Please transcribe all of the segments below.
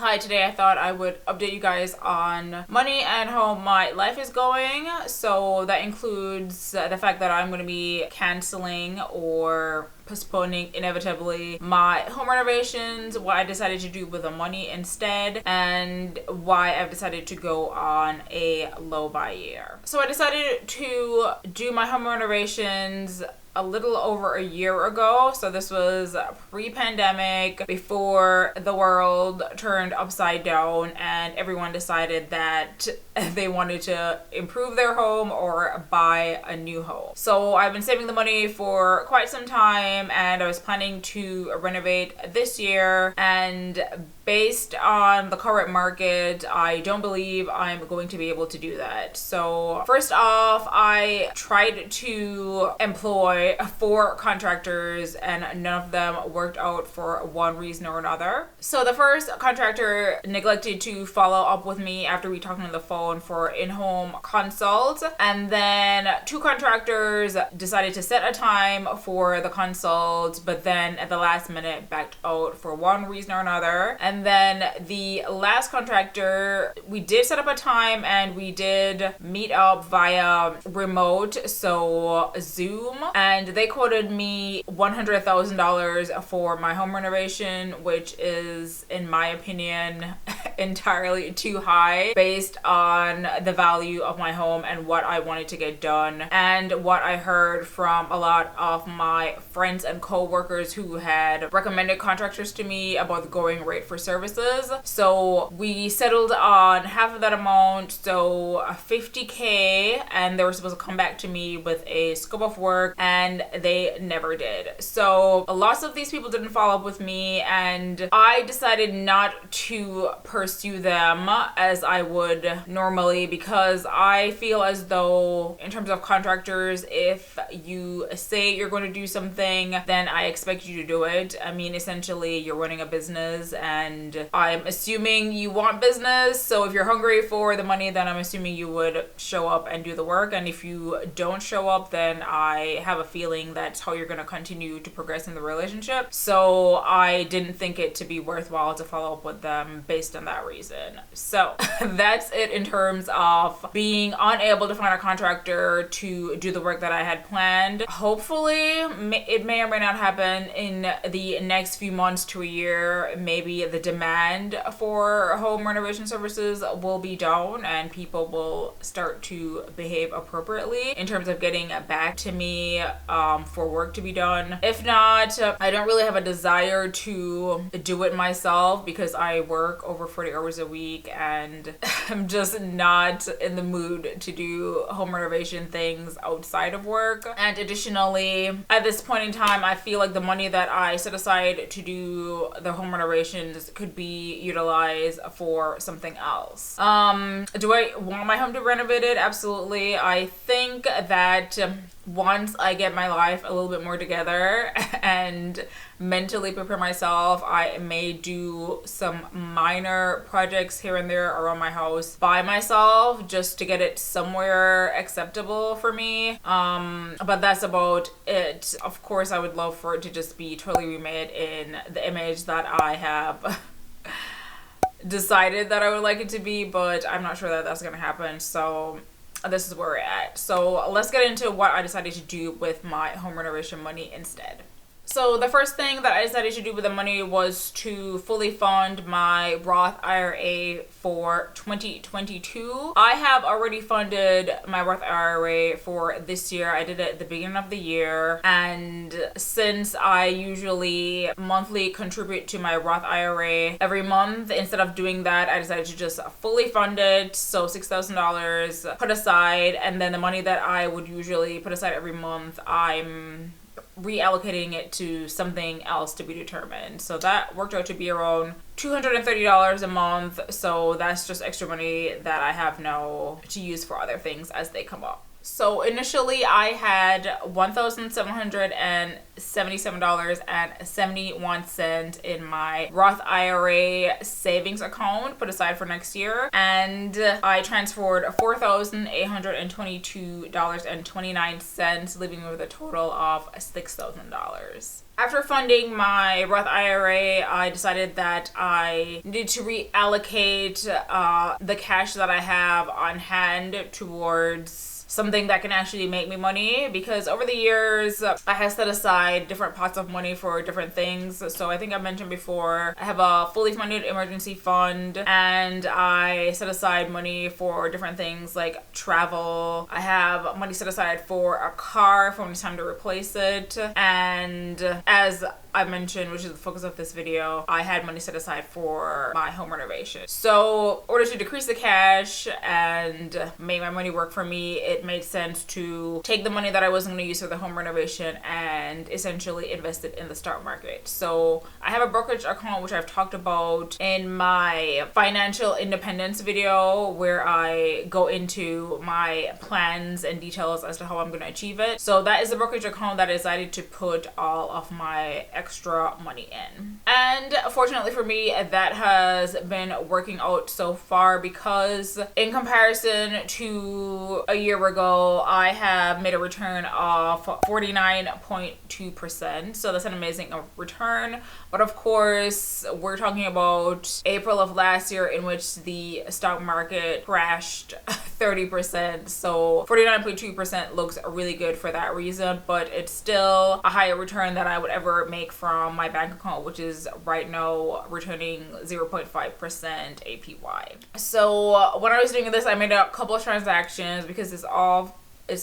Hi, today I thought I would update you guys on money and how my life is going. So that includes the fact that I'm going to be canceling or postponing inevitably my home renovations, what I decided to do with the money instead, and why I've decided to go on a low buy year. So I decided to do my home renovations a little over a year ago. So this was pre-pandemic, before the world turned upside down and everyone decided that they wanted to improve their home or buy a new home. So I've been saving the money for quite some time and I was planning to renovate this year, and based on the current market, I don't believe I'm going to be able to do that. So first off, I tried to employ 4 contractors and none of them worked out for one reason or another. So the first contractor neglected to follow up with me after we talked on the phone for in-home consult, and then 2 contractors decided to set a time for the consult, but then at the last minute backed out for one reason or another. And then the last contractor, we did set up a time and we did meet up via remote, so Zoom, and they quoted me $100,000 for my home renovation, which is, in my opinion, entirely too high based on the value of my home and what I wanted to get done, and what I heard from a lot of my friends and co-workers who had recommended contractors to me about the going rate for services. So we settled on half of that amount, so $50K, and they were supposed to come back to me with a scope of work, and they never did. So lots of these people didn't follow up with me, and I decided not to pursue them as I would normally, because I feel as though in terms of contractors, if you say you're going to do something, then I expect you to do it. I mean, essentially you're running a business and I'm assuming you want business. So if you're hungry for the money, then I'm assuming you would show up and do the work. And if you don't show up, then I have a feeling that's how you're going to continue to progress in the relationship. So I didn't think it to be worthwhile to follow up with them based on that reason. So that's it in terms of being unable to find a contractor to do the work that I had planned. Hopefully, it may or may not happen in the next few months to a year. Maybe the demand for home renovation services will be down and people will start to behave appropriately in terms of getting back to me for work to be done. If not, I don't really have a desire to do it myself because I work over 40 hours a week and I'm just not in the mood to do home renovation things outside of work. And additionally, at this point in time, I feel like the money that I set aside to do the home renovations could be utilized for something else. Do I want my home to be renovated? Absolutely. I think that once I get my life a little bit more together and mentally prepare myself, I may do some minor projects here and there around my house by myself just to get it somewhere acceptable for me. But that's about it. Of course, I would love for it to just be totally remade in the image that I have decided that I would like it to be, but I'm not sure that that's going to happen. So this is where we're at. So let's get into what I decided to do with my home renovation money instead. So the first thing that I decided to do with the money was to fully fund my Roth IRA for 2022. I have already funded my Roth IRA for this year. I did it at the beginning of the year, and since I usually monthly contribute to my Roth IRA every month, instead of doing that, I decided to just fully fund it. So $6,000 put aside, and then the money that I would usually put aside every month, I'm reallocating it to something else to be determined. So that worked out to be around $230 a month. So that's just extra money that I have now to use for other things as they come up. So initially I had $1,777.71 in my Roth IRA savings account put aside for next year, and I transferred $4,822.29, leaving me with a total of $6,000. After funding my Roth IRA, I decided that I needed to reallocate the cash that I have on hand towards something that can actually make me money, because over the years I have set aside different pots of money for different things. So I think I mentioned before, I have a fully funded emergency fund, and I set aside money for different things like travel. I have money set aside for a car for when it's time to replace it, and as I mentioned, which is the focus of this video, I had money set aside for my home renovation. So in order to decrease the cash and make my money work for me, it made sense to take the money that I wasn't going to use for the home renovation and essentially invest it in the stock market. So I have a brokerage account, which I've talked about in my financial independence video, where I go into my plans and details as to how I'm going to achieve it. So that is the brokerage account that I decided to put all of my extra money in. And fortunately for me, that has been working out so far, because in comparison to a year ago, I have made a return of 49.2%. So that's an amazing return. But of course, we're talking about April of last year, in which the stock market crashed 30%. So 49.2% looks really good for that reason, but it's still a higher return than I would ever make from my bank account, which is right now returning 0.5% APY. So when I was doing this, I made a couple of transactions, because it's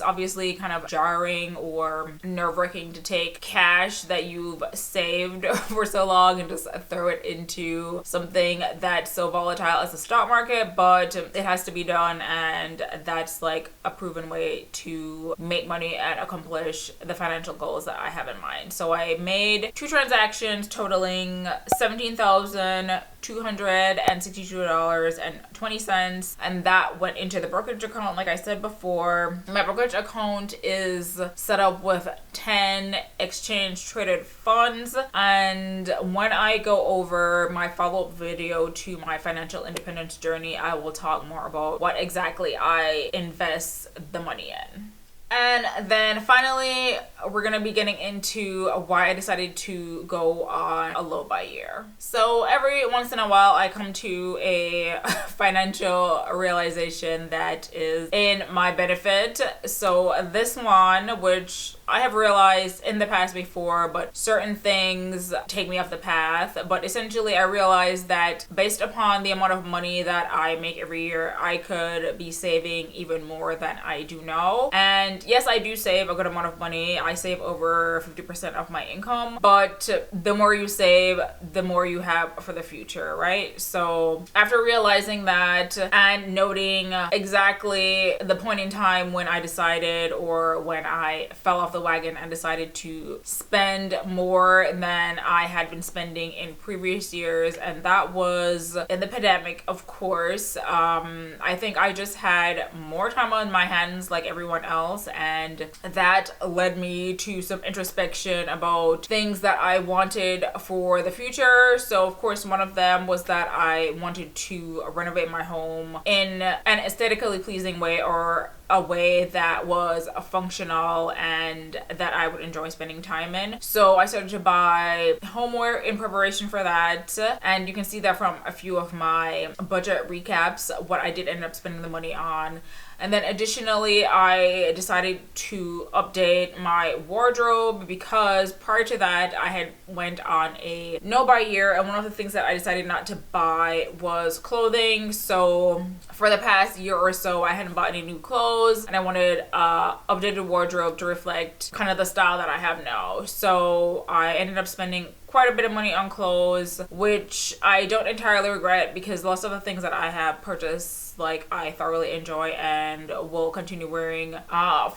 obviously kind of jarring or nerve-wracking to take cash that you've saved for so long and just throw it into something that's so volatile as the stock market, but it has to be done, and that's like a proven way to make money and accomplish the financial goals that I have in mind. So I made 2 transactions totaling $17,262.20, and that went into the brokerage account. Like I said before, my brokerage account is set up with 10 exchange traded funds, and when I go over my follow-up video to my financial independence journey, I will talk more about what exactly I invest the money in. And then finally, we're going to be getting into why I decided to go on a low buy year. So every once in a while, I come to a financial realization that is in my benefit. So this one, which I have realized in the past before, but certain things take me off the path. But essentially, I realized that based upon the amount of money that I make every year, I could be saving even more than I do now. And yes, I do save a good amount of money. I save over 50% of my income, but the more you save, the more you have for the future, right? So after realizing that and noting exactly the point in time when I decided, or when I fell off the wagon and decided to spend more than I had been spending in previous years, and that was in the pandemic, of course. I think I just had more time on my hands like everyone else, and that led me to some introspection about things that I wanted for the future. So of course, one of them was that I wanted to renovate my home in an aesthetically pleasing way, or a way that was functional and that I would enjoy spending time in. So I started to buy homeware in preparation for that, and you can see that from a few of my budget recaps, what I did end up spending the money on. And then additionally, I decided to update my wardrobe, because prior to that, I had went on a no-buy year, and one of the things that I decided not to buy was clothing. So for the past year or so, I hadn't bought any new clothes, and I wanted updated wardrobe to reflect kind of the style that I have now. So I ended up spending quite a bit of money on clothes, which I don't entirely regret because lots of the things that I have purchased, like, I thoroughly enjoy and will continue wearing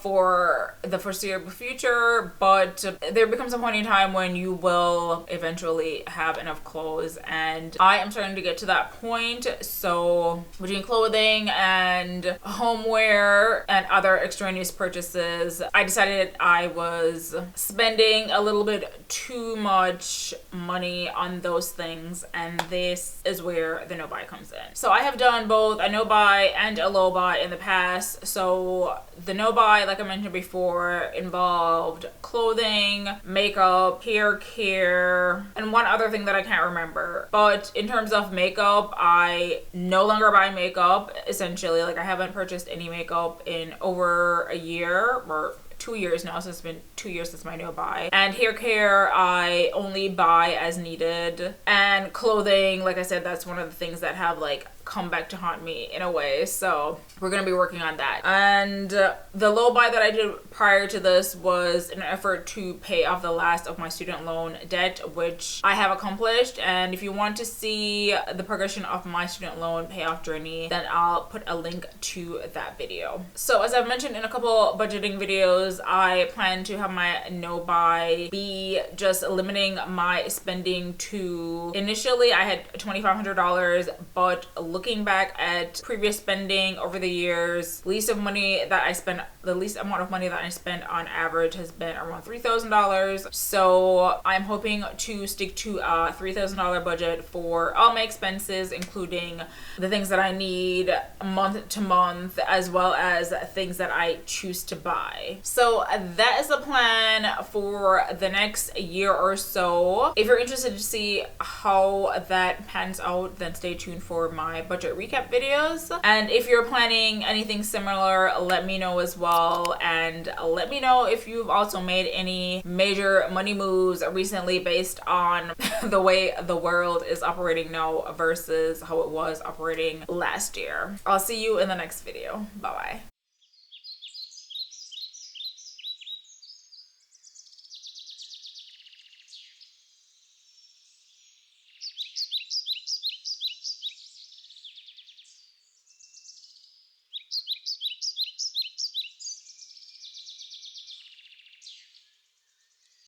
for the foreseeable future. But there becomes a point in time when you will eventually have enough clothes, and I am starting to get to that point. So between clothing and homeware and other extraneous purchases, I decided I was spending a little bit too much money on those things, and this is where the no buy comes in. So I have done both a no buy and a low buy in the past. So the no buy, like I mentioned before, involved clothing, makeup, hair care, and one other thing that I can't remember. But in terms of makeup, I no longer buy makeup, essentially. Like, I haven't purchased any makeup in over a year, or 2 years now, so it's been 2 years since my no buy. And hair care, I only buy as needed. And clothing, like I said, that's one of the things that have like come back to haunt me in a way. So we're gonna be working on that. And the low buy that I did prior to this was an effort to pay off the last of my student loan debt, which I have accomplished. And if you want to see the progression of my student loan payoff journey, then I'll put a link to that video. So as I've mentioned in a couple budgeting videos, I plan to have my no buy be just limiting my spending to, initially I had $2,500, but looking back at previous spending over the years, the least amount of money that I spent on average has been around $3,000. So I'm hoping to stick to a $3,000 budget for all my expenses, including the things that I need month to month, as well as things that I choose to buy. So that is the plan for the next year or so. If you're interested to see how that pans out, then stay tuned for my budget recap videos. And if you're planning anything similar, let me know as well. And let me know if you've also made any major money moves recently based on the way the world is operating now versus how it was operating last year. I'll see you in the next video. Bye bye.